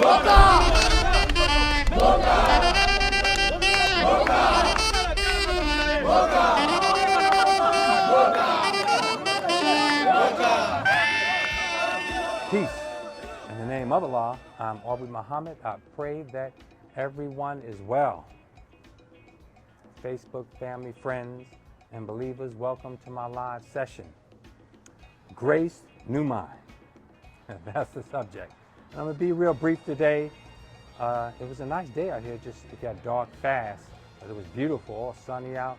Peace. In the name of Allah, I'm Aubrey Muhammad. I pray that everyone is well. Facebook, family, friends, and believers, welcome to my live session. Grace, new mind. That's the subject. And I'm going to be real brief today. It was a nice day out here, just it got dark fast, but it was beautiful, all sunny out,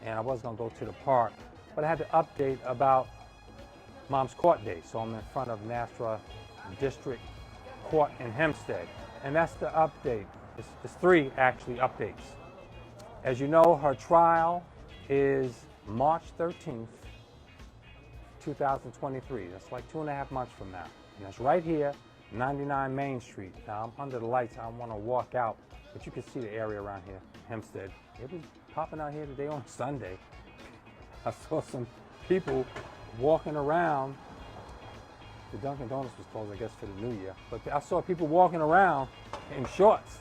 and I was going to go to the park, but I had to update about Mom's Court Day, so I'm in front of Nassau District Court in Hempstead, and that's the update. It's three, actually, updates. As you know, her trial is March 13th, 2023. That's like 2.5 months from now, and that's right here, 99 Main Street. Now, I'm under the lights. I want to walk out, but you can see the area around here, Hempstead. It was popping out here today on Sunday. I saw some people walking around. The Dunkin' Donuts was closed, I guess, for the New Year. But I saw people walking around in shorts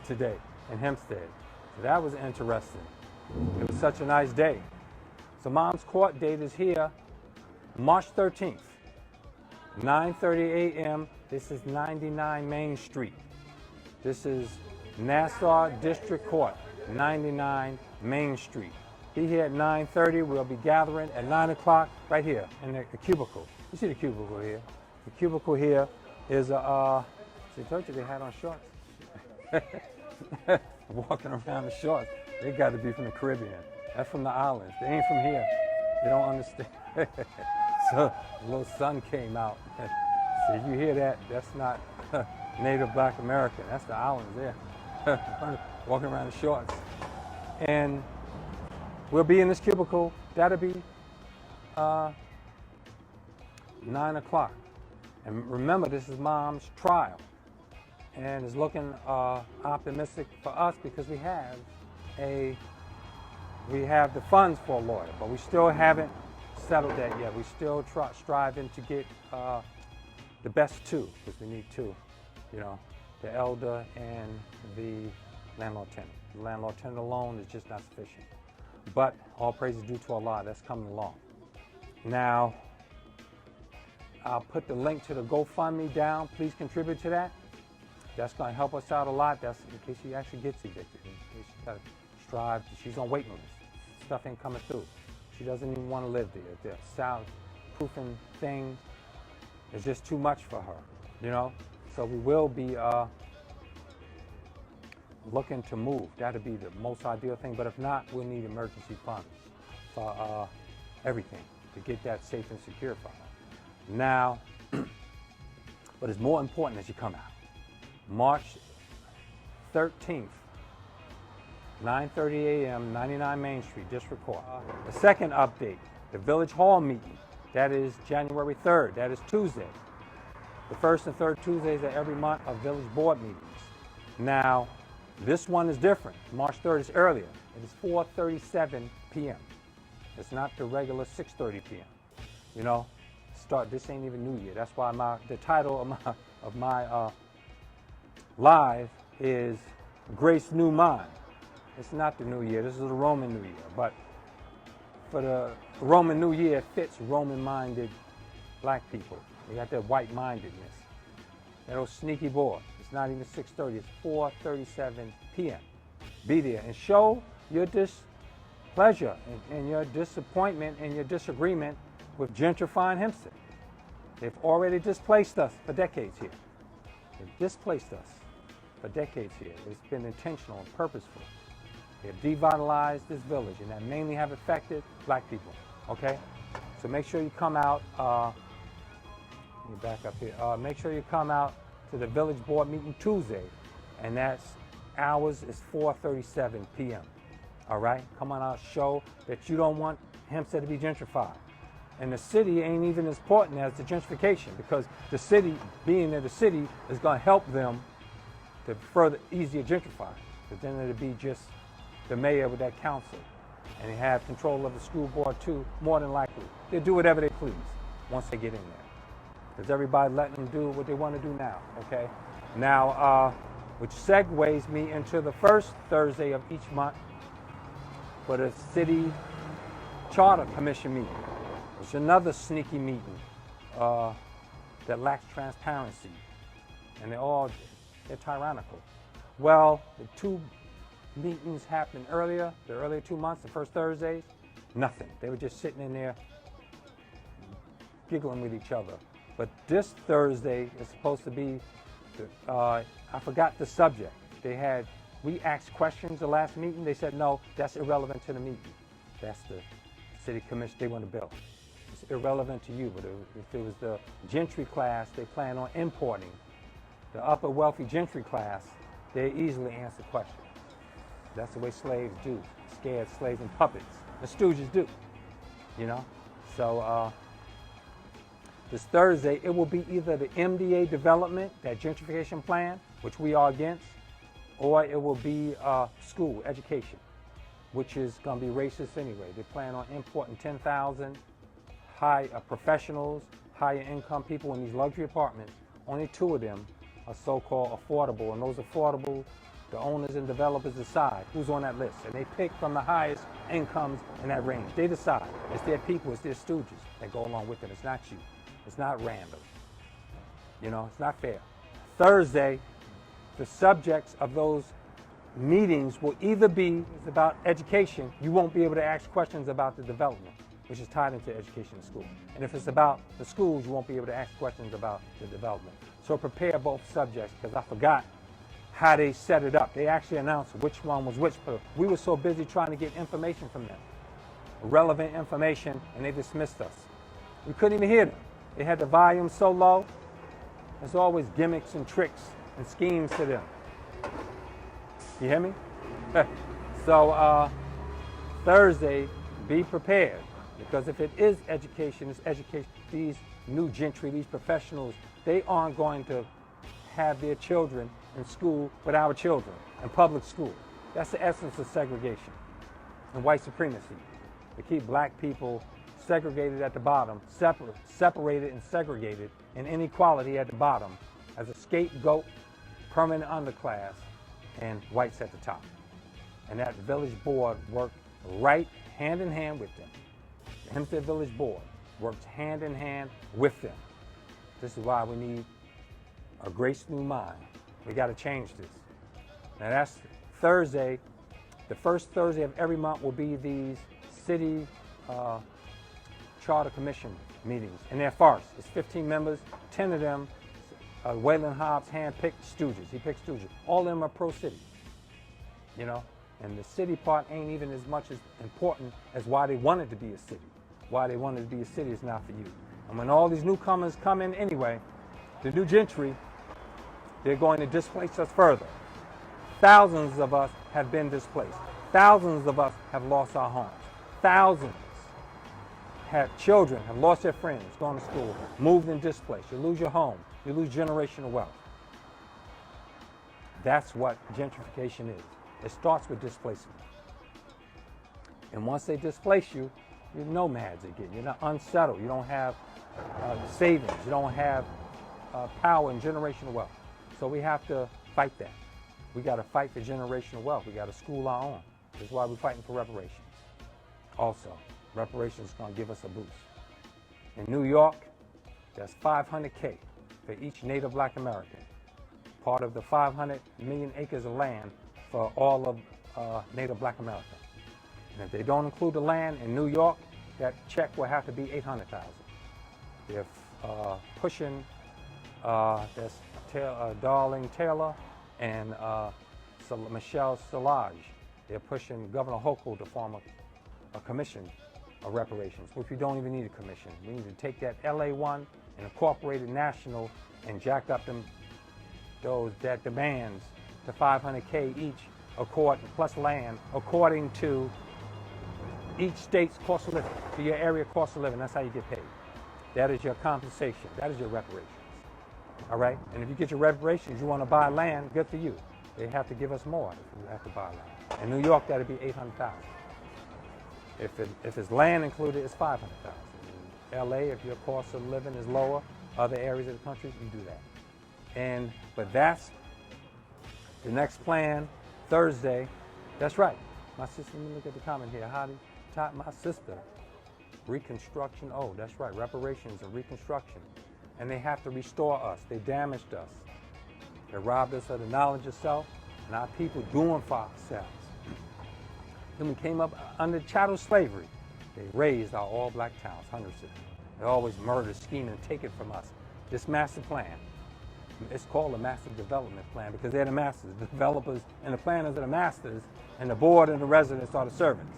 today in Hempstead. So that was interesting. It was such a nice day. So Mom's court date is here, March 13th, 9:30 a.m. This is 99 Main Street. This is Nassau District Court, 99 Main Street. Be here at 9:30. We'll be gathering at 9 o'clock right here in the cubicle. You see the cubicle here. The cubicle here is a, see, I told you they had on shorts. Walking around in shorts. They got to be from the Caribbean. That's from the islands. They ain't from here. They don't understand. So a little sun came out. So you hear that? That's not native black American. That's the islands there. Walking around in shorts. And we'll be in this cubicle. That'll be 9 o'clock. And remember, this is Mom's trial. And it's looking optimistic for us because we have the funds for a lawyer, but we still haven't settled that yet. We still striving to get the best two, because we need two, you know, the elder and the landlord-tenant. The landlord-tenant alone is just not sufficient. But all praise is due to Allah. That's coming along. Now, I'll put the link to the GoFundMe down. Please contribute to that. That's going to help us out a lot. That's in case she actually gets evicted. In case she's got to strive. She's on waiting list. Stuff ain't coming through. She doesn't even want to live there. The soundproofing thing is just too much for her, you know? So we will be looking to move. That'll be the most ideal thing. But if not, we'll need emergency funds for everything to get that safe and secure for her. Now, what is more important as you come out, March 13th, 9:30 a.m., 99 Main Street, District Court. The second update, the Village Hall meeting, that is January 3rd, that is Tuesday. The first and third Tuesdays of every month are Village Board meetings. Now, this one is different. March 3rd is earlier. It is 4:37 p.m. It's not the regular 6:30 p.m. You know, this ain't even New Year. That's why the title of my live is Grace New Mind. It's not the New Year. This is the Roman New Year. But for the Roman New Year, it fits Roman-minded black people. They got that white-mindedness. That old sneaky boy. It's not even 6:30. It's 4:37 p.m. Be there and show your displeasure and your disappointment and your disagreement with gentrifying Hempstead. They've already displaced us for decades here. They've displaced us for decades here. It's been intentional and purposeful. They've devitalized this village, and that mainly have affected black people, okay? So make sure you come out, let me back up here. Make sure you come out to the village board meeting Tuesday, and that's hours is 4:37 p.m., all right? Come on out, show that you don't want Hempstead to be gentrified. And the city ain't even as important as the gentrification, because the city, being in the city, is going to help them to further easier gentrify. Because then it'll be just the mayor with that council. And they have control of the school board too, more than likely. They'll do whatever they please once they get in there. Because everybody letting them do what they want to do now, okay? Now, which segues me into the first Thursday of each month for the City Charter Commission meeting, which is another sneaky meeting that lacks transparency. And they're tyrannical. Well, the two meetings happened earlier, the earlier 2 months, the first Thursdays, nothing. They were just sitting in there giggling with each other. But this Thursday is supposed to be, I forgot the subject. We asked questions the last meeting. They said, no, that's irrelevant to the meeting. That's the city commission, they want to build. It's irrelevant to you, but if it was the gentry class, they plan on importing. The upper wealthy gentry class, they easily answer questions. That's the way slaves do, scared slaves and puppets. The stooges do, you know? So this Thursday, it will be either the MDA development, that gentrification plan, which we are against, or it will be school, education, which is going to be racist anyway. They plan on importing 10,000 professionals, higher income people in these luxury apartments. Only 2 of them are so-called affordable, and those affordable, the owners and developers decide who's on that list, and they pick from the highest incomes in that range. They decide. It's their people, it's their stooges that go along with it. It's not you. It's not random. You know, it's not fair. Thursday, the subjects of those meetings will either be about education. You won't be able to ask questions about the development, which is tied into education in school. And if it's about the schools, you won't be able to ask questions about the development. So prepare both subjects, because I forgot how they set it up. They actually announced which one was which, but we were so busy trying to get information from them, relevant information, and they dismissed us. We couldn't even hear them. They had the volume so low. There's always gimmicks and tricks and schemes to them. You hear me? So Thursday, be prepared, because if it is education, it's education. These new gentry, these professionals, they aren't going to have their children in school with our children in public school. That's the essence of segregation and white supremacy. To keep black people segregated at the bottom, separated and segregated, and inequality at the bottom as a scapegoat, permanent underclass, and whites at the top. And that village board worked right hand in hand with them. The Hempstead Village Board works hand in hand with them. This is why we need a grace new mind. We got to change this. Now that's Thursday. The first Thursday of every month will be these city charter commission meetings, and they're farce. It's 15 members, 10 of them, Waylon Hobbs hand-picked stooges. He picked stooges. All of them are pro-city, you know? And the city part ain't even as much as important as why they wanted to be a city. Why they wanted to be a city is not for you. And when all these newcomers come in anyway, the new gentry, they're going to displace us further. Thousands of us have been displaced. Thousands of us have lost our homes. Thousands children have lost their friends, gone to school, moved and displaced. You lose your home. You lose generational wealth. That's what gentrification is. It starts with displacement. And once they displace you, you're nomads again. You're not unsettled. You don't have savings. You don't have power and generational wealth. So we have to fight that. We got to fight for generational wealth. We got to school our own. That's why we're fighting for reparations. Also, reparations is going to give us a boost. In New York, that's $500K for each native black American. Part of the 500 million acres of land for all of native black America. And if they don't include the land in New York, that check will have to be $800,000. They're pushing, that's Darling Taylor and Michelle Szilagyi. They're pushing Governor Hochul to form a commission of reparations, which we don't even need a commission. We need to take that LA one and incorporate it national and jack up that demands to $500K each, plus land, according to each state's cost of living, to your area cost of living. That's how you get paid. That is your compensation. That is your reparations. All right? And if you get your reparations, you want to buy land, good for you. They have to give us more if you have to buy land. In New York, that'd be $800,000. If it's land included, it's $500,000. In LA, if your cost of living is lower, other areas of the country, you do that. But that's the next plan, Thursday. That's right. My sister, let me look at the comment here. How did my sister? Reconstruction, oh, that's right, reparations and reconstruction. And they have to restore us. They damaged us. They robbed us of the knowledge of self and our people doing for ourselves. Then we came up under chattel slavery. They razed our all-black towns, hundreds of them. They always murder, scheme, and take it from us. This master plan, it's called a master development plan because they're the masters. The developers and the planners are the masters, and the board and the residents are the servants.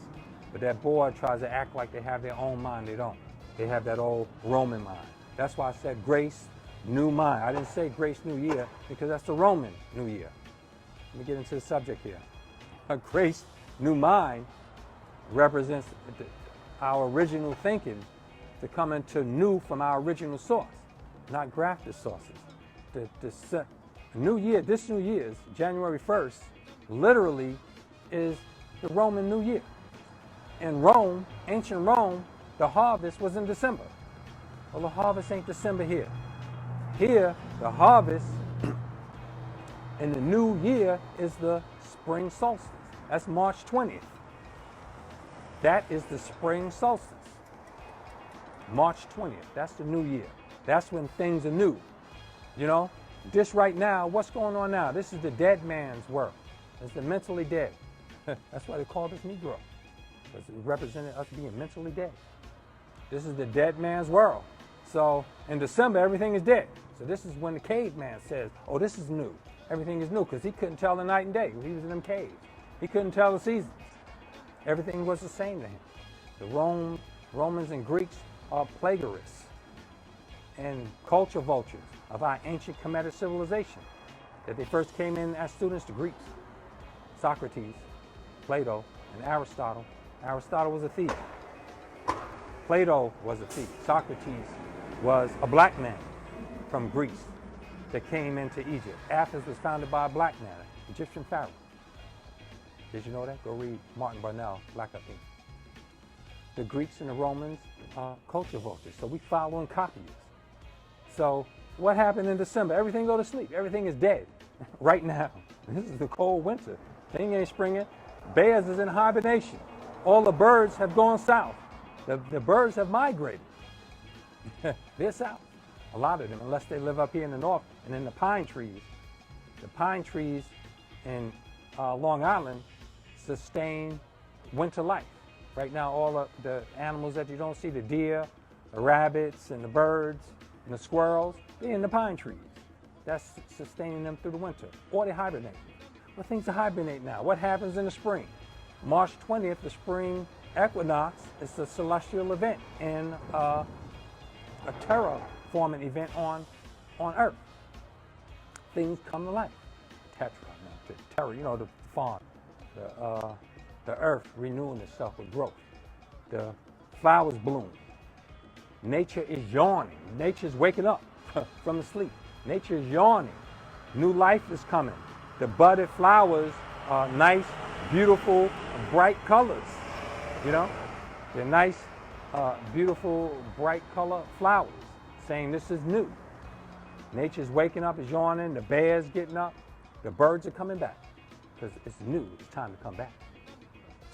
But that board tries to act like they have their own mind. They don't. They have that old Roman mind. That's why I said grace, new mind. I didn't say grace, new year, because that's the Roman new year. Let me get into the subject here. A grace, new mind represents our original thinking to come into new from our original source, not grafted sources. The new year, this New Year's, January 1st, literally is the Roman New Year. In Rome, ancient Rome, the harvest was in December. Well, the harvest ain't December here. Here, the harvest in the new year is the spring solstice. That's March 20th. That is the spring solstice. March 20th, that's the new year. That's when things are new. You know, this right now, what's going on now? This is the dead man's world. It's the mentally dead. That's why they called us Negro. Because it represented us being mentally dead. This is the dead man's world. So in December, everything is dead. So this is when the caveman says, oh, this is new. Everything is new, because he couldn't tell the night and day. He was in them caves. He couldn't tell the seasons. Everything was the same to him. The Romans and Greeks are plagiarists and culture vultures of our ancient Kemetic civilization. That they first came in as students to Greeks. Socrates, Plato, and Aristotle. Aristotle was a thief. Plato was a thief. Socrates was a black man from Greece that came into Egypt. Athens was founded by a black man, an Egyptian pharaoh. Did you know that? Go read Martin Barnell, Black Up Ink. The Greeks and the Romans are culture vultures, so we follow and copy it. So what happened in December? Everything go to sleep. Everything is dead right now. This is the cold winter. Thing ain't springing. Bears is in hibernation. All the birds have gone south. The birds have migrated. They're south. A lot of them, unless they live up here in the north and in the pine trees. The pine trees in Long Island sustain winter life. Right now, all of the animals that you don't see, the deer, the rabbits, and the birds, and the squirrels, they're in the pine trees. That's sustaining them through the winter. Or they hibernate. Well, things are hibernate now. What happens in the spring? March 20th, the spring equinox, is a celestial event and a terraforming event on Earth. Things come to life. Terra, you know, the fawn, the earth renewing itself with growth. The flowers bloom. Nature is yawning. Nature's waking up from the sleep. Nature is yawning. New life is coming. The budded flowers are nice, beautiful, bright colors. You know, they're nice, beautiful, bright color flowers, saying this is new. Nature's waking up, is yawning. The bears getting up. The birds are coming back because it's new. It's time to come back.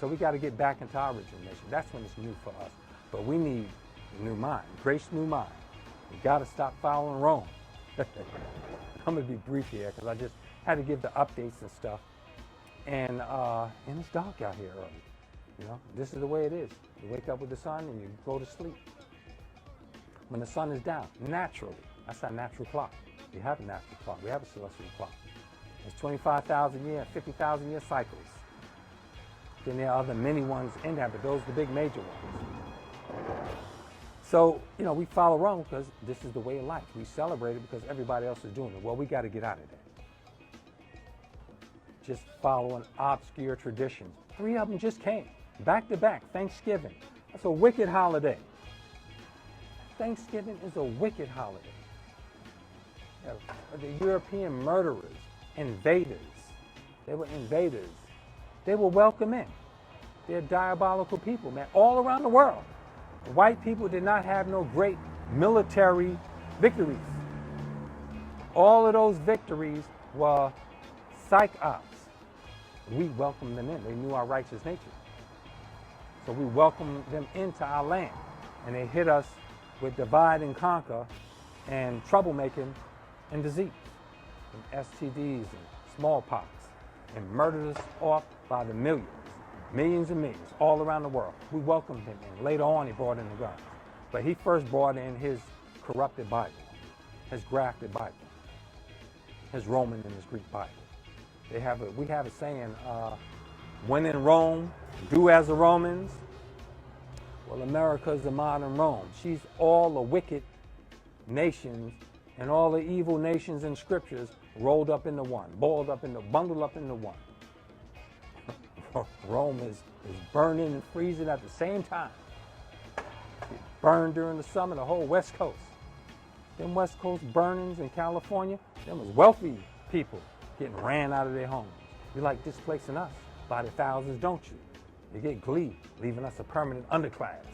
So we got to get back into our original nation. That's when it's new for us. But we need a new mind, grace, new mind. We got to stop following Rome. I'm going to be brief here because I just had to give the updates and stuff. And it's dark out here early. You know, this is the way it is. You wake up with the sun and you go to sleep. When the sun is down, naturally, that's our natural clock. We have a natural clock. We have a celestial clock. It's 25,000 year, 50,000 year cycles. Then there are other mini ones in there, but those are the big major ones. So, you know, we follow Rome because this is the way of life. We celebrate it because everybody else is doing it. Well, we got to get out of that. Just following obscure traditions. 3 of them just came, back to back. Thanksgiving. That's a wicked holiday. Thanksgiving is a wicked holiday. The European murderers, invaders. They were invaders. They were welcome in. They're diabolical people, man, all around the world. White people did not have no great military victories. All of those victories were psych ops. We welcomed them in. They knew our righteous nature. So we welcomed them into our land. And they hit us with divide and conquer and troublemaking and disease and STDs and smallpox, and murdered us off by the millions, millions and millions, all around the world. We welcomed him in. Later on, he brought in the guns. But he first brought in his corrupted Bible, his grafted Bible, his Roman and his Greek Bible. We have a saying, when in Rome, do as the Romans. Well, America's the modern Rome. She's all the wicked nations and all the evil nations in scriptures rolled up into one, bundled up into one. Rome is burning and freezing at the same time. It burned during the summer, the whole West Coast. Them West Coast burnings in California, them was wealthy people getting ran out of their homes. You like displacing us by the thousands, don't you? You get glee, leaving us a permanent underclass.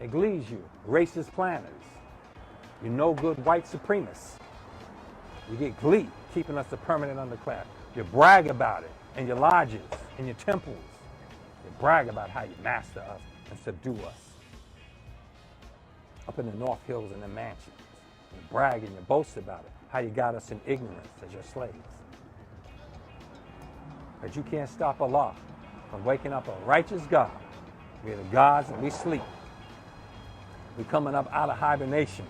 It glees you, racist planners. You no good white supremacists. You get glee, keeping us a permanent underclass. You brag about it in your lodges, in your temples. You brag about how you master us and subdue us. Up in the North Hills and the mansions. You brag and you boast about it, how you got us in ignorance as your slaves. But you can't stop Allah from waking up a righteous God. We're the gods and we sleep. We're coming up out of hibernation.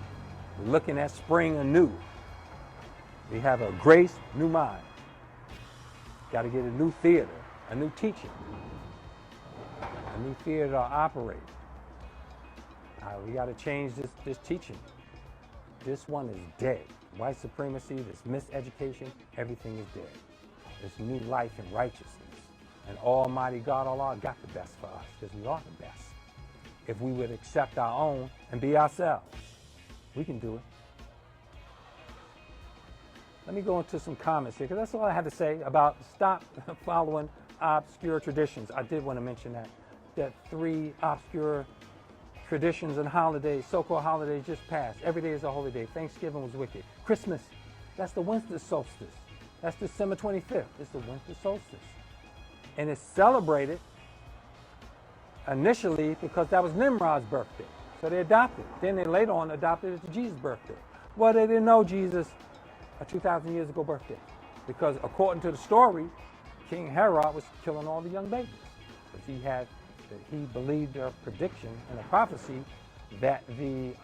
We're looking at spring anew. We have a grace, new mind. Got to get a new theater, a new teaching, a new theater to operate. We got to change this teaching. This one is dead. White supremacy, this miseducation, everything is dead. This new life and righteousness. And Almighty God, Allah, got the best for us because we are the best. If we would accept our own and be ourselves, we can do it. Let me go into some comments here because that's all I had to say about stop following obscure traditions. I did want to mention that 3 obscure traditions and holidays, so-called holidays, just passed. Every day is a holy day. Thanksgiving was wicked. Christmas, that's the winter solstice. That's December 25th. It's the winter solstice. And it's celebrated initially because that was Nimrod's birthday. So they adopted. Then they later on adopted it to Jesus' birthday. Well, they didn't know Jesus a 2,000 years ago birthday. Because according to the story, King Herod was killing all the young babies. Because he believed their prediction and a prophecy that this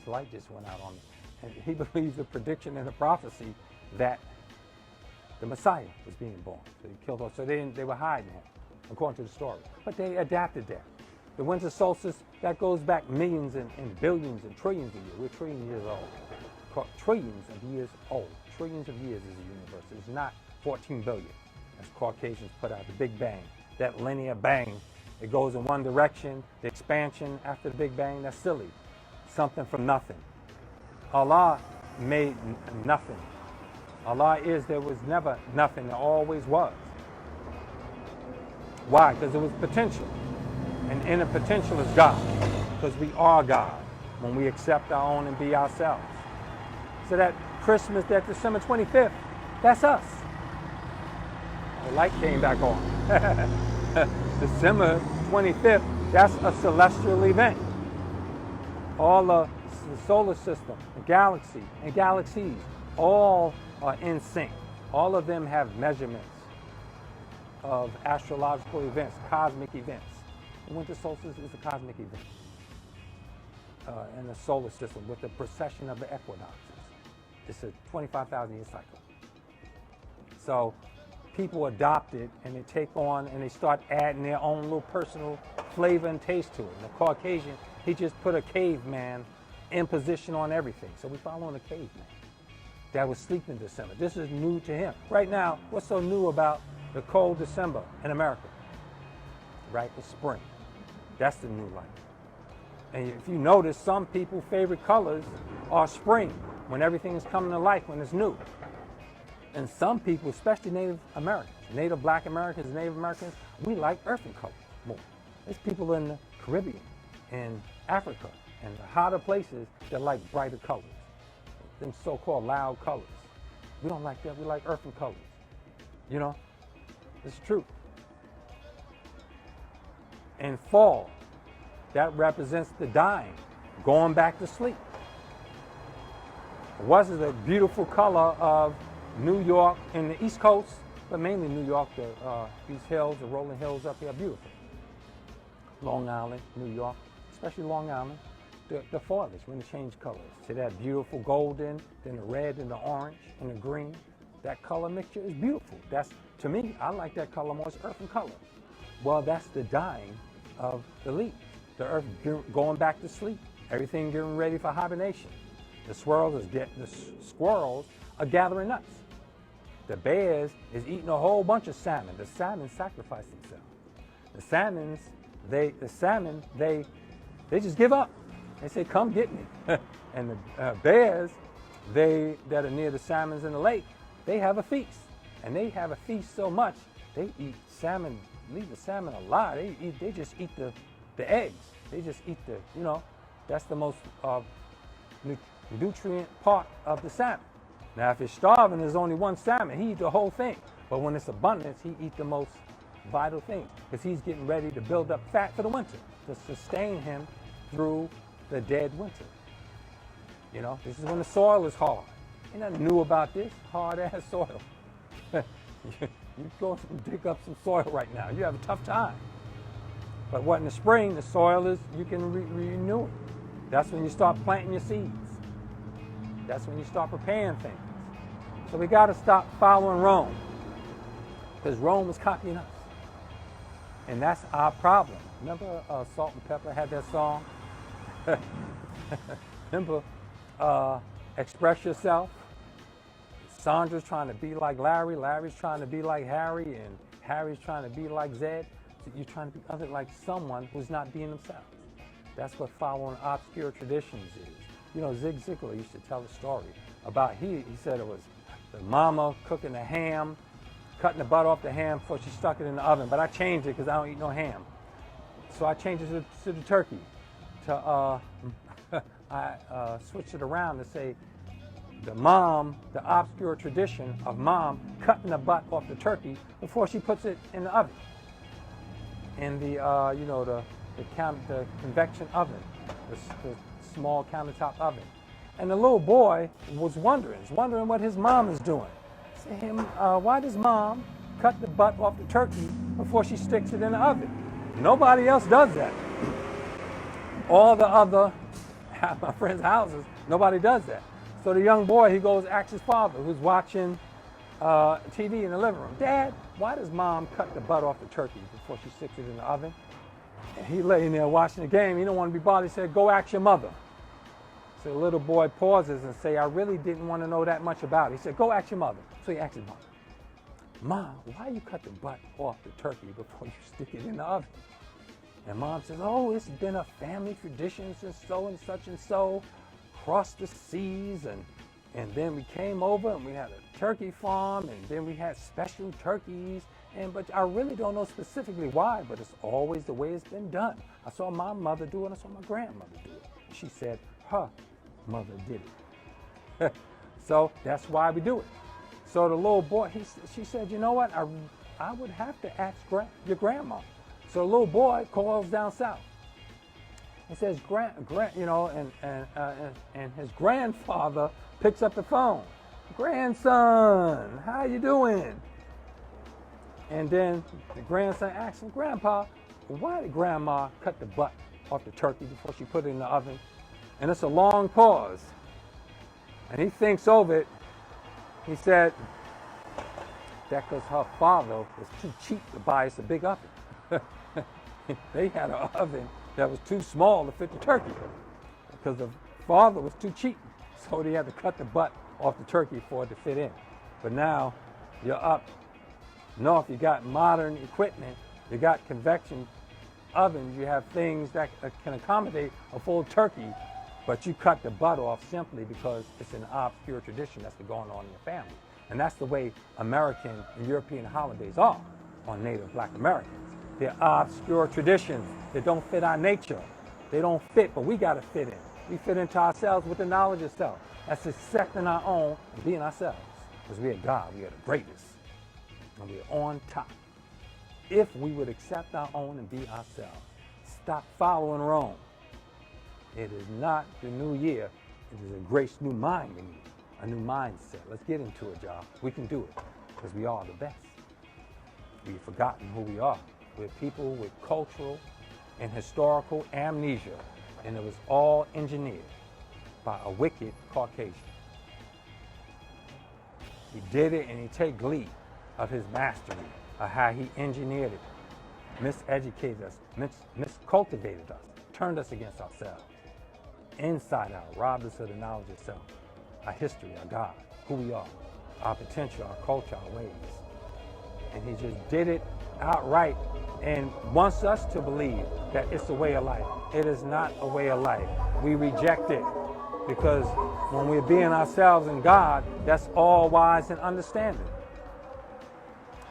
light just went out on me. And he believed the prediction and the prophecy that the Messiah was being born. So he killed us. So they were hiding him, according to the story. But they adapted that. The winter solstice, that goes back millions and billions and trillions of years. We're trillions of years old. Trillions of years old. Trillions of years is the universe. It's not 14 billion, as Caucasians put out, the Big Bang. That linear bang, it goes in one direction. The expansion after the Big Bang, that's silly. Something from nothing. Allah made nothing. Allah there was never nothing, there always was. Why? Because it was potential. And inner potential is God. Because we are God when we accept our own and be ourselves. So that Christmas, that December 25th, that's us. The light came back on. December 25th, that's a celestial event. All the solar system, the galaxy, and galaxies, all are in sync. All of them have measurements of astrological events, cosmic events. The winter solstice is a cosmic event in the solar system with the precession of the equinoxes. It's a 25,000 year cycle. So people adopt it and they take on and they start adding their own little personal flavor and taste to it. And the Caucasian, he just put a caveman imposition on everything. So we following a caveman that was sleeping in December. This is new to him. Right now, what's so new about the cold December in America? Right, the spring. That's the new light. And if you notice, some people's favorite colors are spring, when everything is coming to life, when it's new. And some people, especially Native Americans, Native Black Americans, Native Americans, we like earthen colors more. There's people in the Caribbean, in Africa, And the hotter places, they like brighter colors, them so-called loud colors. We don't like that. We like earthen colors. You know, it's true. And fall, that represents the dying, going back to sleep. Was it a beautiful color of New York and the East Coast, but mainly New York, these hills, the rolling hills up here are beautiful. Long Island, New York, especially Long Island, the foliage, when it changed colors. See that beautiful golden, then the red and the orange and the green. That color mixture is beautiful. That's, to me, I like that color more. It's earthen color. Well, that's the dying of the leaves. The earth going back to sleep. Everything getting ready for hibernation. The squirrels are gathering nuts. The bears is eating a whole bunch of salmon. The salmon sacrifice themselves. The salmon, they just give up. They say, "Come get me." And the bears, that are near the salmons in the lake, they have a feast. And they have a feast so much, they eat salmon, leave the salmon alive. They just eat the eggs. They just eat that's the most nutrient part of the salmon. Now, if it's starving, there's only one salmon. He eats the whole thing. But when it's abundance, he eats the most vital thing because he's getting ready to build up fat for the winter to sustain him through the dead winter. This is when the soil is hard. Ain't nothing new about this, hard-ass soil. You go dig up some soil right now, you have a tough time. But in the spring, the soil is, you can renew it. That's when you start planting your seeds. That's when you start preparing things. So we got to stop following Rome, because Rome is copying us. And that's our problem. Remember Salt and Pepper had that song? Remember Express Yourself? Sandra's trying to be like Larry, Larry's trying to be like Harry, and Harry's trying to be like Zed. So you're trying to be other like someone who's not being themselves. That's what following obscure traditions is. Zig Ziglar used to tell a story about, he said it was the mama cooking the ham, cutting the butt off the ham before she stuck it in the oven. But I changed it because I don't eat no ham. So I changed it to the turkey. I switched it around to say the obscure tradition of mom cutting the butt off the turkey before she puts it in the oven. In the convection oven, the small countertop oven. And the little boy was wondering what his mom is doing. I said, why does mom cut the butt off the turkey before she sticks it in the oven? Nobody else does that. All the other, my friends' houses, nobody does that. So the young boy, he goes, asks his father, who's watching TV in the living room, "Dad, why does mom cut the butt off the turkey before she sticks it in the oven?" And he laying there watching the game. He don't want to be bothered. He said, "Go ask your mother." So the little boy pauses and say, "I really didn't want to know that much about it." He said, "Go ask your mother." So he asks his mother, "Mom, why you cut the butt off the turkey before you stick it in the oven?" And mom says, "Oh, it's been a family tradition since so and such and so crossed the seas, and then we came over and we had a turkey farm, and then we had special turkeys, but I really don't know specifically why, but it's always the way it's been done. I saw my mother do it, I saw my grandmother do it." She said her mother did it. So that's why we do it. So the little boy, she said, "You know what, I would have to ask your grandma." So the little boy calls down south. He says, and his grandfather picks up the phone. "Grandson, how you doing?" And then the grandson asks him, "Grandpa, why did grandma cut the butt off the turkey before she put it in the oven?" And it's a long pause. And he thinks over it. He said, "That's because her father was too cheap to buy us a big oven." They had an oven that was too small to fit the turkey because the father was too cheap. So they had to cut the butt off the turkey for it to fit in. But now you're up north, you got modern equipment, you got convection ovens, you have things that can accommodate a full turkey, but you cut the butt off simply because it's an obscure tradition that's been going on in your family. And that's the way American and European holidays are on Native Black Americans. They're obscure traditions that don't fit our nature. They don't fit, but we got to fit in. We fit into ourselves with the knowledge of self. That's accepting our own and being ourselves. Because we are God, we are the greatest, and we are on top. If we would accept our own and be ourselves, stop following Rome. It is not the new year. It is a grace new mind we need, a new mindset. Let's get into it, y'all. We can do it because we are the best. We've forgotten who we are. We're people with cultural and historical amnesia, and it was all engineered by a wicked Caucasian. He did it, and he take glee of his mastery, of how he engineered it, miseducated us, miscultivated us, turned us against ourselves, inside out, robbed us of the knowledge of self, our history, our God, who we are, our potential, our culture, our ways. And he just did it outright and wants us to believe that it's a way of life. It is not a way of life. We reject it because when we're being ourselves in God, that's all wise and understanding.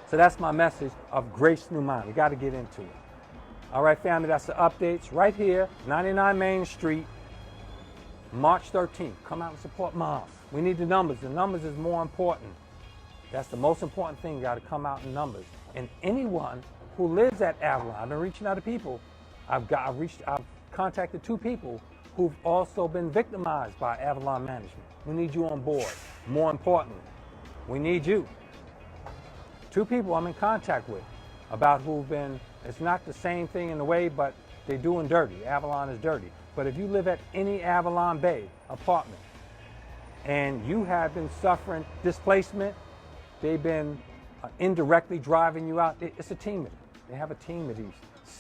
So that's my message of Grace New Mind. We got to get into it. All right, family, that's the updates right here, 99 Main Street, March 13th. Come out and support moms. We need the numbers. The numbers is more important. That's the most important thing. You got to come out in numbers. And anyone who lives at Avalon, I've been reaching out to people. I've contacted 2 people who've also been victimized by Avalon management. We need you on board. More important, we need you. 2 people I'm in contact with about who've been, it's not the same thing in a way, but they're doing dirty. Avalon is dirty. But if you live at any AvalonBay apartment and you have been suffering displacement, they've been indirectly driving you out, it's a team of them. They have a team of these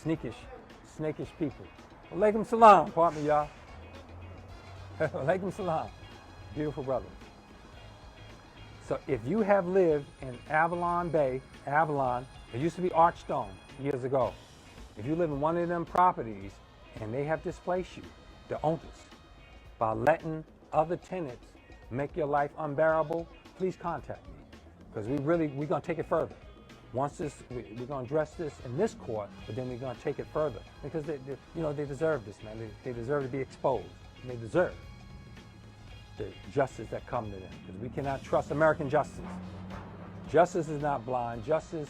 snakish people. Alaikum salam, apartment, y'all. Alaikum salam. Beautiful brother. So if you have lived in AvalonBay, Avalon, it used to be Archstone years ago. If you live in one of them properties and they have displaced you, the owners, by letting other tenants make your life unbearable, please contact me. Because we're going to take it further. Once this, we're going to address this in this court, but then we're going to take it further. Because they deserve this, man. They deserve to be exposed. They deserve the justice that comes to them. Because we cannot trust American justice. Justice is not blind. Justice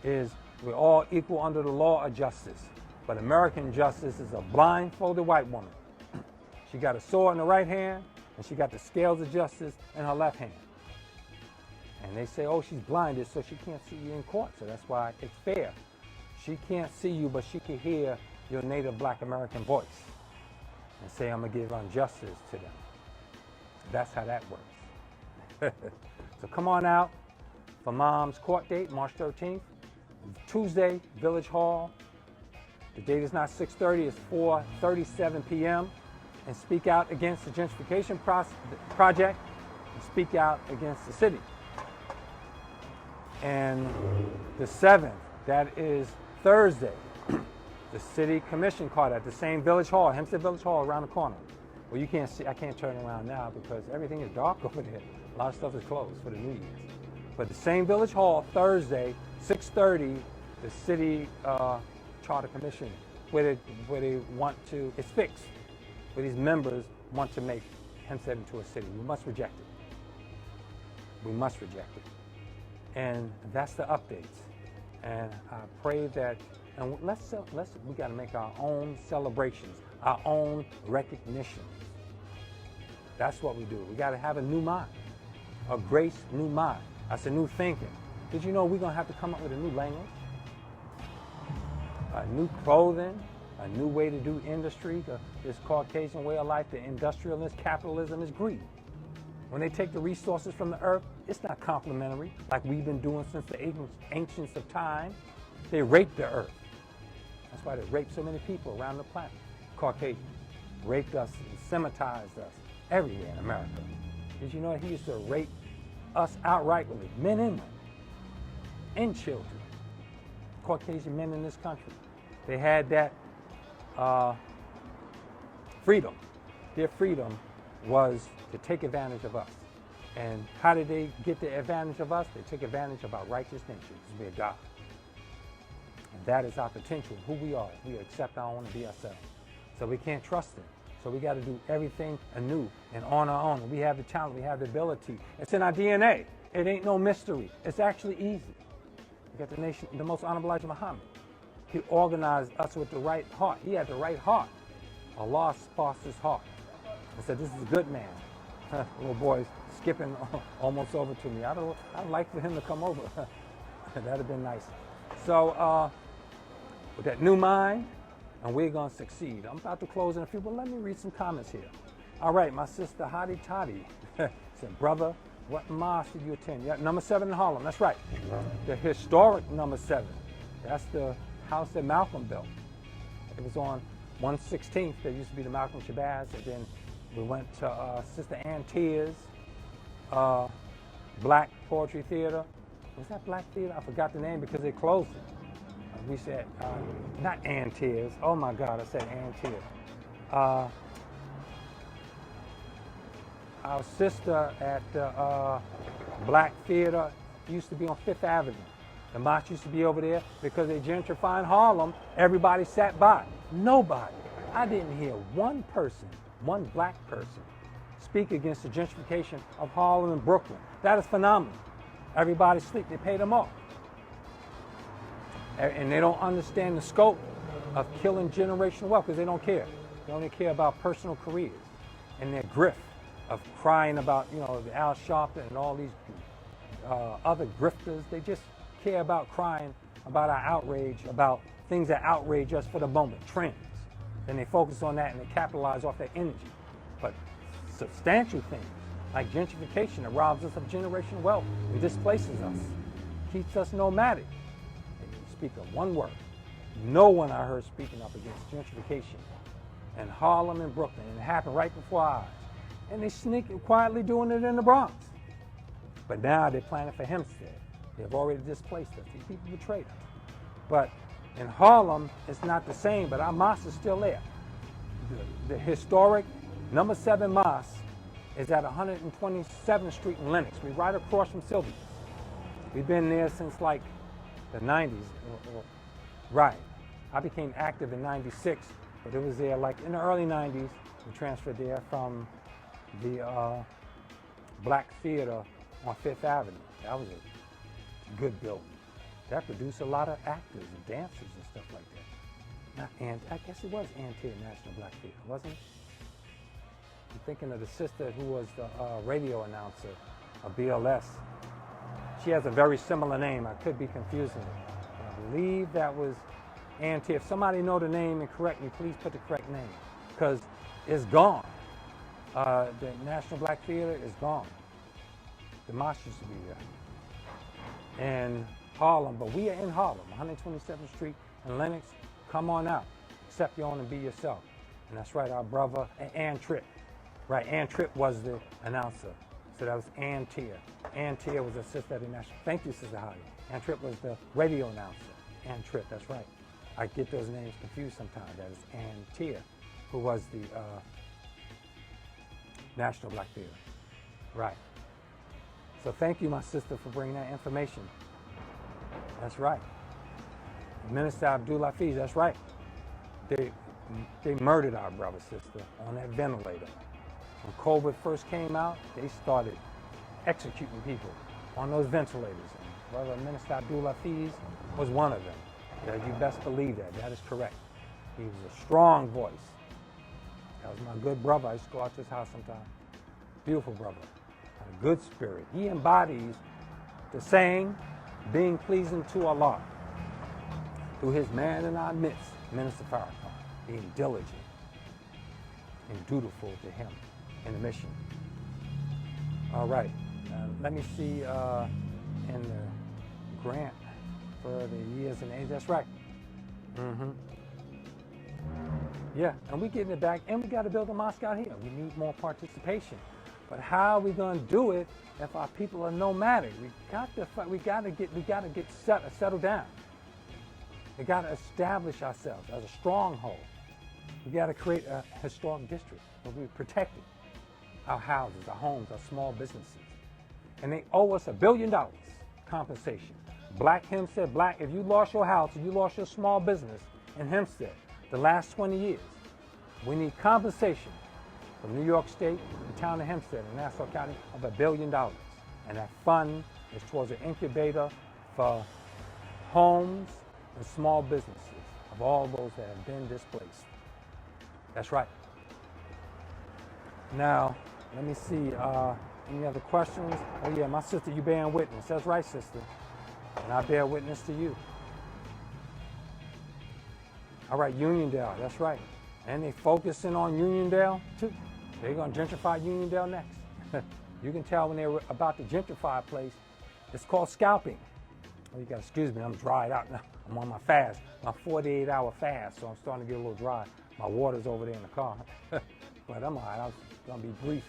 is, we're all equal under the law of justice. But American justice is a blindfolded white woman. She got a sword in the right hand, and she got the scales of justice in her left hand. And they say, oh, she's blinded, so she can't see you in court. So that's why it's fair. She can't see you, but she can hear your native black American voice and say, I'm going to give injustice to them. That's how that works. So come on out for Mom's court date, March 13th. Tuesday, Village Hall. The date is not 6:30, it's 4:37 p.m. And speak out against the gentrification project and speak out against the city. And the 7th, that is Thursday, the city commission called at the same Village Hall, Hempstead Village Hall, around the corner. Well, you can't see, I can't turn around now because everything is dark over there. A lot of stuff is closed for the New Year's. But the same Village Hall, Thursday, 6:30, the city charter commission, where they want to, it's fixed, where these members want to make Hempstead into a city. We must reject it. We must reject it. And that's the updates. And I pray that, and we got to make our own celebrations, our own recognitions. That's what we do. We got to have a new mind, a grace new mind. That's a new thinking. Did you know we're going to have to come up with a new language, a new clothing, a new way to do industry? This Caucasian way of life, the industrialist capitalism is greed. When they take the resources from the earth, it's not complementary like we've been doing since the ancients of time. They rape the earth. That's why they rape so many people around the planet. Caucasians raped us and Semitized us everywhere in America. Did you know he used to rape us outrightly, men and women, and children? Caucasian men in this country. They had that freedom. Their freedom was to take advantage of us. And how did they get the advantage of us? They took advantage of our righteous nature, because we are God. And that is our potential, who we are, if we accept our own and be ourselves. So we can't trust them. So we got to do everything anew and on our own. We have the talent, we have the ability. It's in our DNA. It ain't no mystery. It's actually easy. We got the nation, the most honorable Elijah Muhammad. He organized us with the right heart. He had the right heart. Allah sparked his heart and said, "This is a good man." Little boy's skipping almost over to me. I'd like for him to come over. That'd have been nice. So with that new mind, and we're going to succeed. I'm about to close in a few, but let me read some comments here. All right, my sister Hadi Toddy said, "Brother, what mosque did you attend?" Yeah, number 7 in Harlem. That's right. The historic number 7. That's the house that Malcolm built. It was on 116th. There used to be the Malcolm Shabazz, and then we went to Sister Ann Tears, Black Poetry Theater. Was that Black Theater? I forgot the name because they closed it. We said, not Ann Tears. Oh my God, I said Ann Tears. Our sister at the Black Theater used to be on 5th Avenue. The mosque used to be over there because they gentrified Harlem. Everybody sat by. Nobody. I didn't hear one person, one black person, speak against the gentrification of Harlem and Brooklyn. That is phenomenal. Everybody sleep. They paid them off. And they don't understand the scope of killing generational wealth because they don't care. They only care about personal careers and their grift of crying about, the Al Sharpton and all these other grifters. They just care about crying about our outrage, about things that outrage us for the moment, trends. And they focus on that and they capitalize off that energy. But substantial things like gentrification that robs us of generational wealth and displaces us, keeps us nomadic. Speak of one word. No one I heard speaking up against gentrification in Harlem and Brooklyn. And it happened right before our eyes. And they sneaking quietly doing it in the Bronx. But now they're planning for Hempstead. They've already displaced us. These people betrayed us. But in Harlem, it's not the same, but our mosque is still there. The historic number 7 mosque is at 127th Street in Lenox. We're right across from Sylvia's. We've been there since like the 90s, right. I became active in 96, but it was there like in the early 90s. We transferred there from the Black Theater on 5th Avenue. That was a good building. That produced a lot of actors and dancers and stuff like that. I guess it was National Black Theater, wasn't it? I'm thinking of the sister who was the radio announcer of BLS. She has a very similar name. I could be confusing it. But I believe that was Auntie. If somebody know the name and correct me, please put the correct name, because it's gone. The National Black Theater is gone. The mosque used to be there. In Harlem, but we are in Harlem, 127th Street in Lenox. Come on out. Accept your own and be yourself. And that's right, our brother, Ann Tripp. Right, Ann Tripp was the announcer. So that was Ann Tier. Ann Tier was a sister at the National. Thank you, Sister Holly. Ann Tripp was the radio announcer. Ann Tripp, that's right. I get those names confused sometimes. That is Ann Tier, who was the National Black Theater. Right. So thank you, my sister, for bringing that information. That's right. Minister Abdul Hafiz, that's right. They murdered our brother, sister, on that ventilator. When COVID first came out, they started executing people on those ventilators. And Brother Minister Abdul Hafiz was one of them. Yeah, you best believe that. That is correct. He was a strong voice. That was my good brother. I used to go out to his house sometimes. Beautiful brother. Had a good spirit. He embodies the saying, being pleasing to Allah. Through his man in our midst, Minister Farrakhan, being diligent and dutiful to him in the mission. All right, let me see in the grant for the years and age. That's right. Yeah, and we're getting it back, and we got to build a mosque out here. We need more participation. But how are we going to do it if our people are nomadic? We got to get settled down. We got to establish ourselves as a stronghold. We got to create a historic district where we protect it. Our houses, our homes, our small businesses. And they owe us $1 billion compensation. Black Hempstead, if you lost your house, if you lost your small business in Hempstead the last 20 years, We need compensation from New York State, the town of Hempstead, and Nassau County of $1 billion. And that fund is towards an incubator for homes and small businesses of all those that have been displaced. That's right. Now, let me see, any other questions? Oh yeah, my sister, you bearing witness. That's right, sister. And I bear witness to you. All right, Uniondale, that's right. And they focusing on Uniondale too. They're gonna gentrify Uniondale next. You can tell when they're about to gentrify a place, it's called scalping. Oh, you gotta excuse me, I'm dried out now. I'm on my fast, my 48-hour fast, so I'm starting to get a little dry. My water's over there in the car. But I'm all right, I was gonna be brief.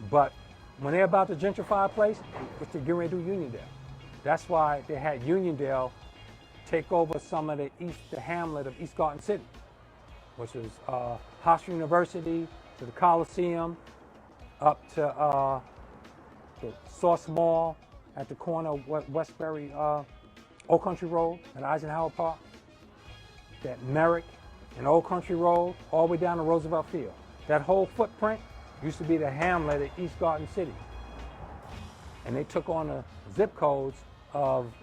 But when they're about to gentrify a place, it's to get ready to do Uniondale. That's why they had Uniondale take over some of the hamlet of East Garden City, which is Hofstra University to the Coliseum, up to the Source Mall at the corner of Westbury, Old Country Road and Eisenhower Park, that Merrick and Old Country Road, all the way down to Roosevelt Field. That whole footprint used to be the hamlet of East Garden City. And they took on the zip codes of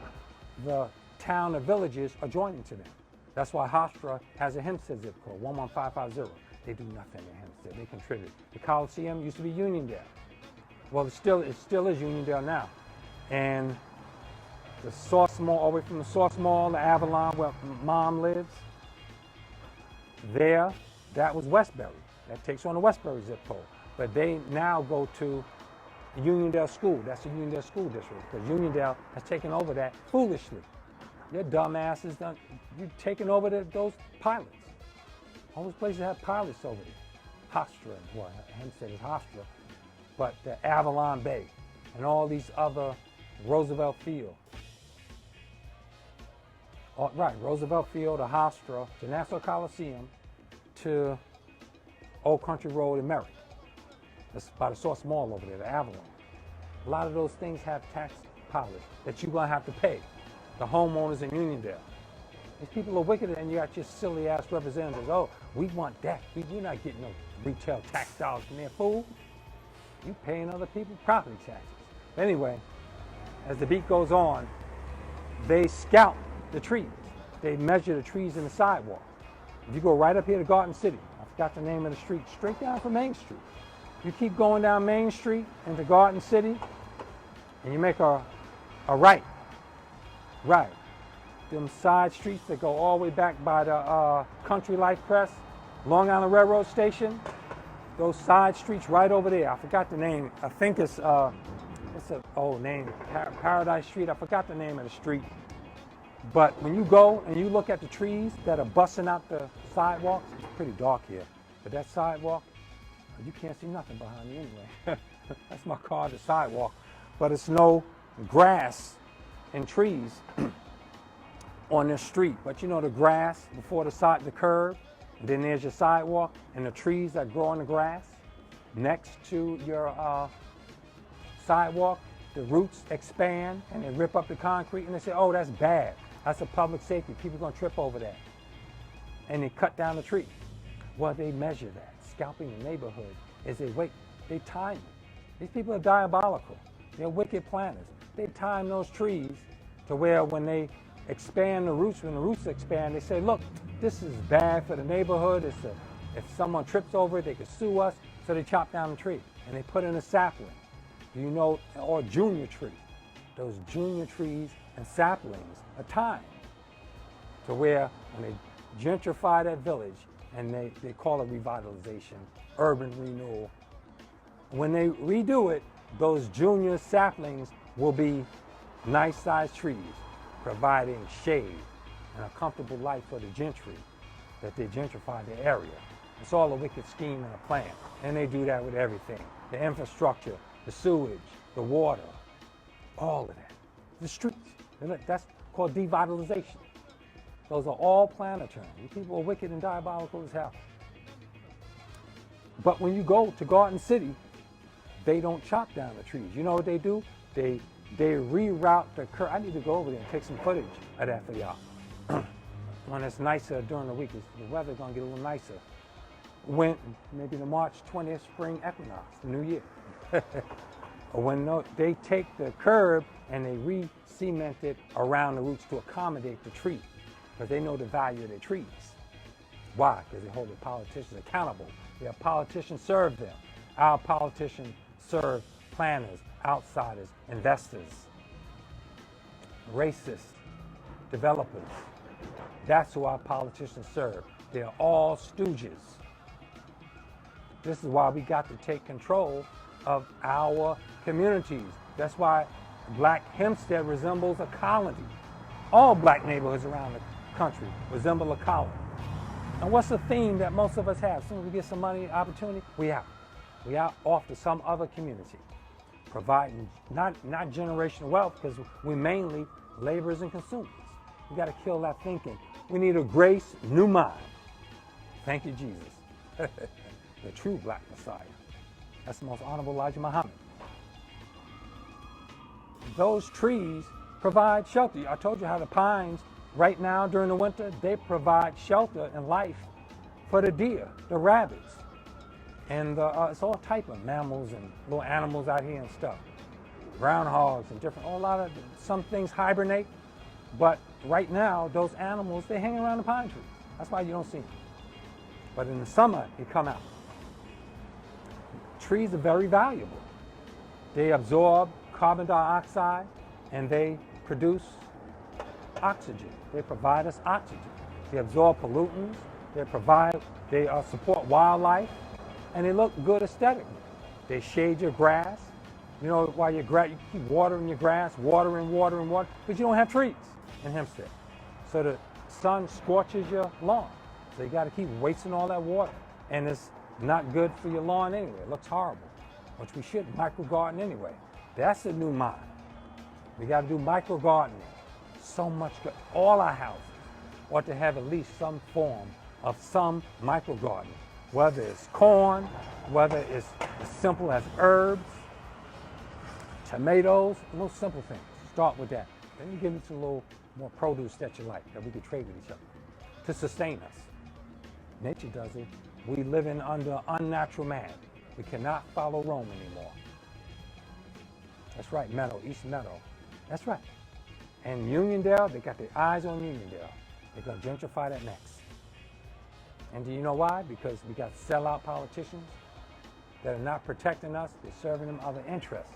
the town and villages adjoining to them. That's why Hofstra has a Hempstead zip code, 11550. They do nothing in Hempstead, they contribute. The Coliseum used to be Uniondale. Well, it still is Uniondale now. And the Source Mall, all the way from the Source Mall to Avalon, where Mom lives, there, that was Westbury. That takes on the Westbury zip code. But they now go to Uniondale School. That's the Uniondale School District, because Uniondale has taken over that foolishly. Your dumbasses, you're taking over those pilots. All those places have pilots over there. Hofstra, well, Hempstead is Hofstra, but the AvalonBay and all these other Roosevelt Field. Right, Roosevelt Field to Hofstra, to Nassau Coliseum, to Old Country Road in Merrick. That's by the Source Mall over there, the Avalon. A lot of those things have tax pilots that you're gonna have to pay. The homeowners in Uniondale. These people are wicked, and you got your silly ass representatives. Oh, we want that. We're not getting no retail tax dollars from there, fool. You paying other people property taxes. Anyway, as the beat goes on, they scout the trees. They measure the trees in the sidewalk. If you go right up here to Garden City, I forgot the name of the street, straight down from Main Street. You keep going down Main Street into Garden City, and you make a right. Right. Them side streets that go all the way back by the Country Life Press, Long Island Railroad Station, those side streets right over there. I forgot the name. I think it's what's the old name? Paradise Street. I forgot the name of the street. But when you go and you look at the trees that are busting out the sidewalks, it's pretty dark here. But that sidewalk, you can't see nothing behind me anyway. That's my car, the sidewalk. But it's no grass and trees on this street. But you know the grass before the curb, and then there's your sidewalk and the trees that grow on the grass next to your sidewalk. The roots expand and they rip up the concrete, and they say, oh, that's bad. That's a public safety. People are going to trip over that. And they cut down the tree. Well, they measure that. Scalping the neighborhood is they time it. These people are diabolical. They're wicked planners. They time those trees to where when they expand the roots, when the roots expand, they say, look, this is bad for the neighborhood. If someone trips over it, they could sue us. So they chop down the tree and they put in a sapling. You know, or a junior tree. Those junior trees and saplings are timed to where when they gentrify that village, and they call it revitalization, urban renewal. When they redo it, those junior saplings will be nice sized trees, providing shade and a comfortable life for the gentry that they gentrify the area. It's all a wicked scheme and a plan. And they do that with everything. The infrastructure, the sewage, the water, all of that. The streets, that's called devitalization. Those are all planner terms. You people are wicked and diabolical as hell. But when you go to Garden City, they don't chop down the trees. You know what they do? They reroute the curb. I need to go over there and take some footage of that for y'all. When it's nicer during the week, the weather's gonna get a little nicer. when maybe the March 20th spring equinox, the new year. Or when they take the curb and they re-cement it around the roots to accommodate the tree, because they know the value of their trees. Why? Because they hold the politicians accountable. Their politicians serve them. Our politicians serve planners, outsiders, investors, racists, developers. That's who our politicians serve. They're all stooges. This is why we got to take control of our communities. That's why Black Hempstead resembles a colony. All black neighborhoods around the country resemble a colony. And what's the theme that most of us have? As soon as we get some money, opportunity, we out. We out off to some other community, providing not generational wealth, because we mainly laborers and consumers. We got to kill that thinking. We need a grace, new mind. Thank you, Jesus. The true black Messiah. That's the most honorable Elijah Muhammad. Those trees provide shelter. I told you how the pines, right now during the winter, they provide shelter and life for the deer, the rabbits, and it's all type of mammals and little animals out here and stuff. Groundhogs and different, some things hibernate, but right now, those animals, they hang around the pine trees. That's why you don't see them. But in the summer, they come out. Trees are very valuable. They absorb carbon dioxide and they produce oxygen. They provide us oxygen. They absorb pollutants. They support wildlife, and they look good aesthetically. They shade your grass. You know why you keep watering your grass, watering, because you don't have trees in Hempstead. So the sun scorches your lawn. So you got to keep wasting all that water, and it's not good for your lawn anyway. It looks horrible, which we should micro garden anyway. That's the new mind. We got to do micro gardening. So much good. All our houses ought to have at least some form of some micro gardening, whether it's corn, whether it's as simple as herbs, tomatoes, most simple things. Start with that. Then you give it a little more produce that you like, that we can trade with each other to sustain us. Nature does it. We live in under unnatural man. We cannot follow Rome anymore. That's right, Meadow, East Meadow. That's right. And Uniondale, they got their eyes on Uniondale. They're going to gentrify that next. And do you know why? Because we got sellout politicians that are not protecting us. They're serving them other interests.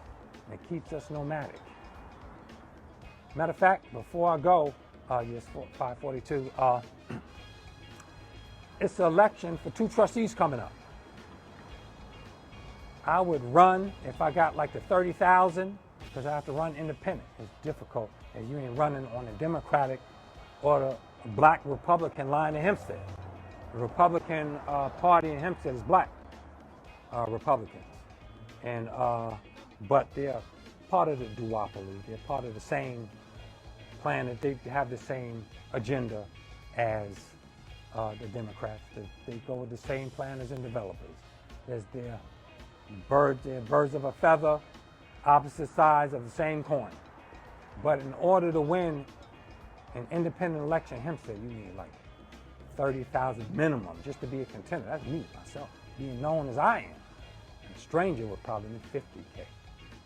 And it keeps us nomadic. Matter of fact, before I go, yes, 542, it's an election for 2 trustees coming up. I would run if I got like the 30,000, because I have to run independent. It's difficult, and you ain't running on the Democratic or the Black Republican line in Hempstead. The Republican Party in Hempstead is Black Republicans, and but they're part of the duopoly. They're part of the same plan. That they have the same agenda as the Democrats. They go with the same plan as the developers. They're birds of a feather, opposite sides of the same coin. But in order to win an independent election in Hempstead, you need like 30,000 minimum just to be a contender. That's me, myself, being known as I am. A stranger would probably need 50K.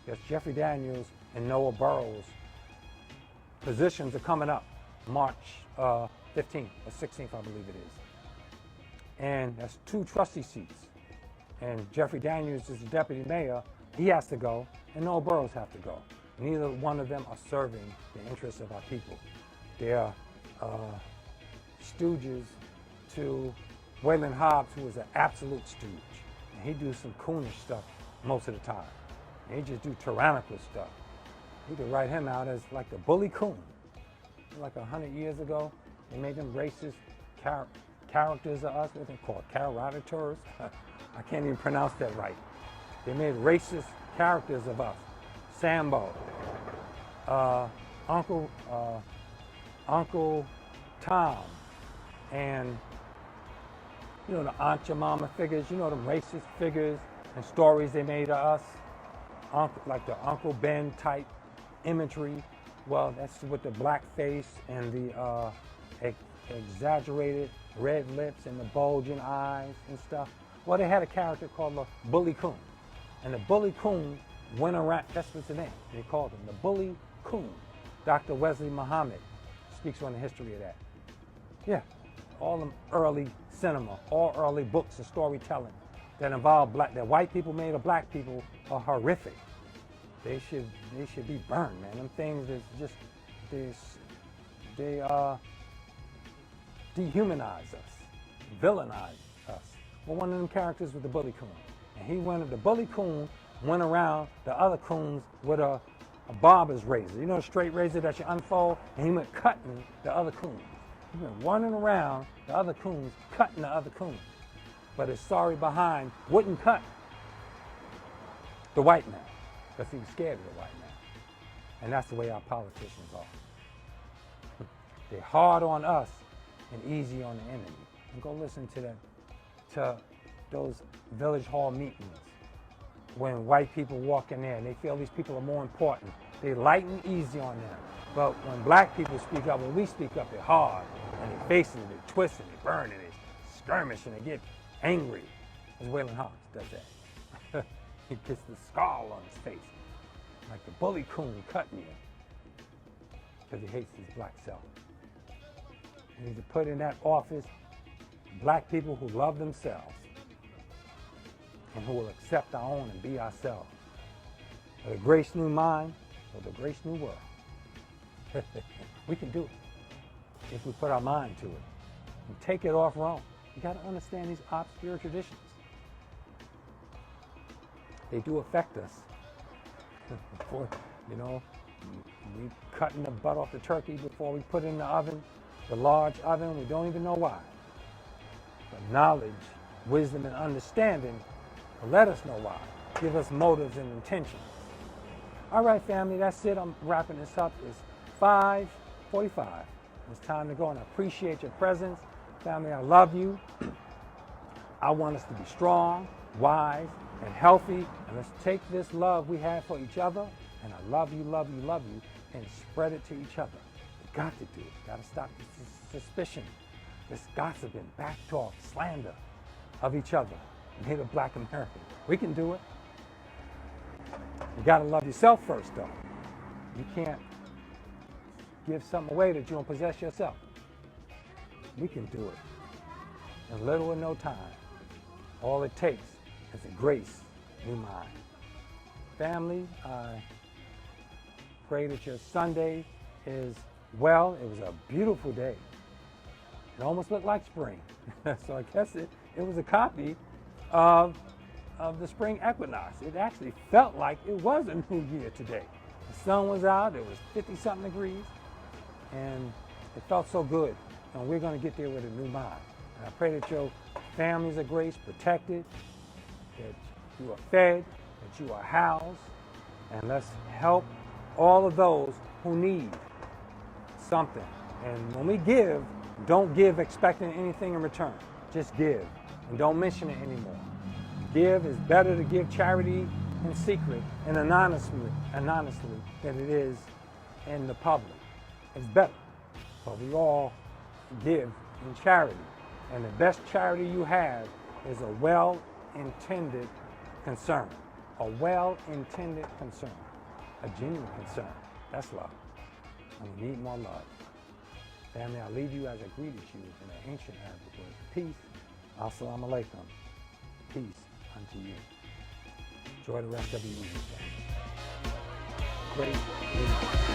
Because Jeffrey Daniels and Noah Burrows' positions are coming up March 15th or 16th, I believe it is. And that's 2 trustee seats. And Jeffrey Daniels is the deputy mayor. He has to go, and Noah Burrows have to go. Neither one of them are serving the interests of our people. They are stooges to Waylon Hobbs, who is an absolute stooge. And he do some coonish stuff most of the time. And he just do tyrannical stuff. You could write him out as like the bully coon. Like 100 years ago, they made them racist characters of us, what they call caricatures. I can't even pronounce that right. They made racist characters of us. Sambo, Uncle Tom, and you know, the Aunt your mama figures, you know, them racist figures and stories they made of us, like the Uncle Ben type imagery. Well, that's with the blackface and the exaggerated red lips and the bulging eyes and stuff. Well, they had a character called the Bully Coon. And the Bully Coon went around, that's what's the name, they called him, the Bully Coon. Dr. Wesley Muhammad speaks on the history of that. Yeah, all them early cinema, all early books and storytelling that involve that white people made of black people are horrific. They should be burned, man. Them things is just, they dehumanize us, villainize us. Well, one of them characters was the Bully Coon. And the Bully Coon went around the other coons with a barber's razor. You know, a straight razor that you unfold, and he went cutting the other coons. He went running around the other coons, cutting the other coons. But his sorry behind wouldn't cut the white man, because he was scared of the white man. And that's the way our politicians are. They're hard on us and easy on the enemy. And go listen to those village hall meetings when white people walk in there and they feel these people are more important. They light and easy on them. But when black people speak up, when we speak up, they're hard. And they face it, they twist it, they burn it, they skirmish, and they get angry. As Waylon Hawks does that. He gets the scar on his face, like the Bully Coon cutting you, because he hates his black self. We need to put in that office black people who love themselves and who will accept our own and be ourselves. With a grace new mind, with a grace new world. We can do it if we put our mind to it and take it off Rome. You got to understand these obscure traditions. They do affect us. Before, you know, we cutting the butt off the turkey before we put it in the oven, the large oven. We don't even know why. But knowledge, wisdom, and understanding will let us know why. Give us motives and intentions. All right, family, that's it. I'm wrapping this up. It's 5:45. It's time to go, and I appreciate your presence. Family, I love you. I want us to be strong, wise, and healthy. And let's take this love we have for each other, and I love you, love you, love you, and spread it to each other. We got to do it. Got to stop this suspicion, this gossiping, backtalk, slander of each other. Native Black Americans. We can do it. You got to love yourself first, though. You can't give something away that you don't possess yourself. We can do it in little or no time. All it takes is a grace, new mind. Family, I pray that your Sunday is well. It was a beautiful day. It almost looked like spring. So I guess it was a copy of the spring equinox. It actually felt like it was a new year today. The sun was out, it was 50-something degrees, and it felt so good. And we're going to get there with a new mind. And I pray that your families are grace protected, that you are fed, that you are housed, and let's help all of those who need something. And when we give, don't give expecting anything in return. Just give, and don't mention it anymore. Give is better to give charity in secret and anonymously than it is in the public. It's better. But we all give in charity. And the best charity you have is a well-intended concern. A well-intended concern. A genuine concern. That's love. And we need more love. Family, I leave you as I greeted you in the ancient Arabic word. Peace. Assalamu alaikum. Peace unto you. Enjoy the rest of your week. Great week.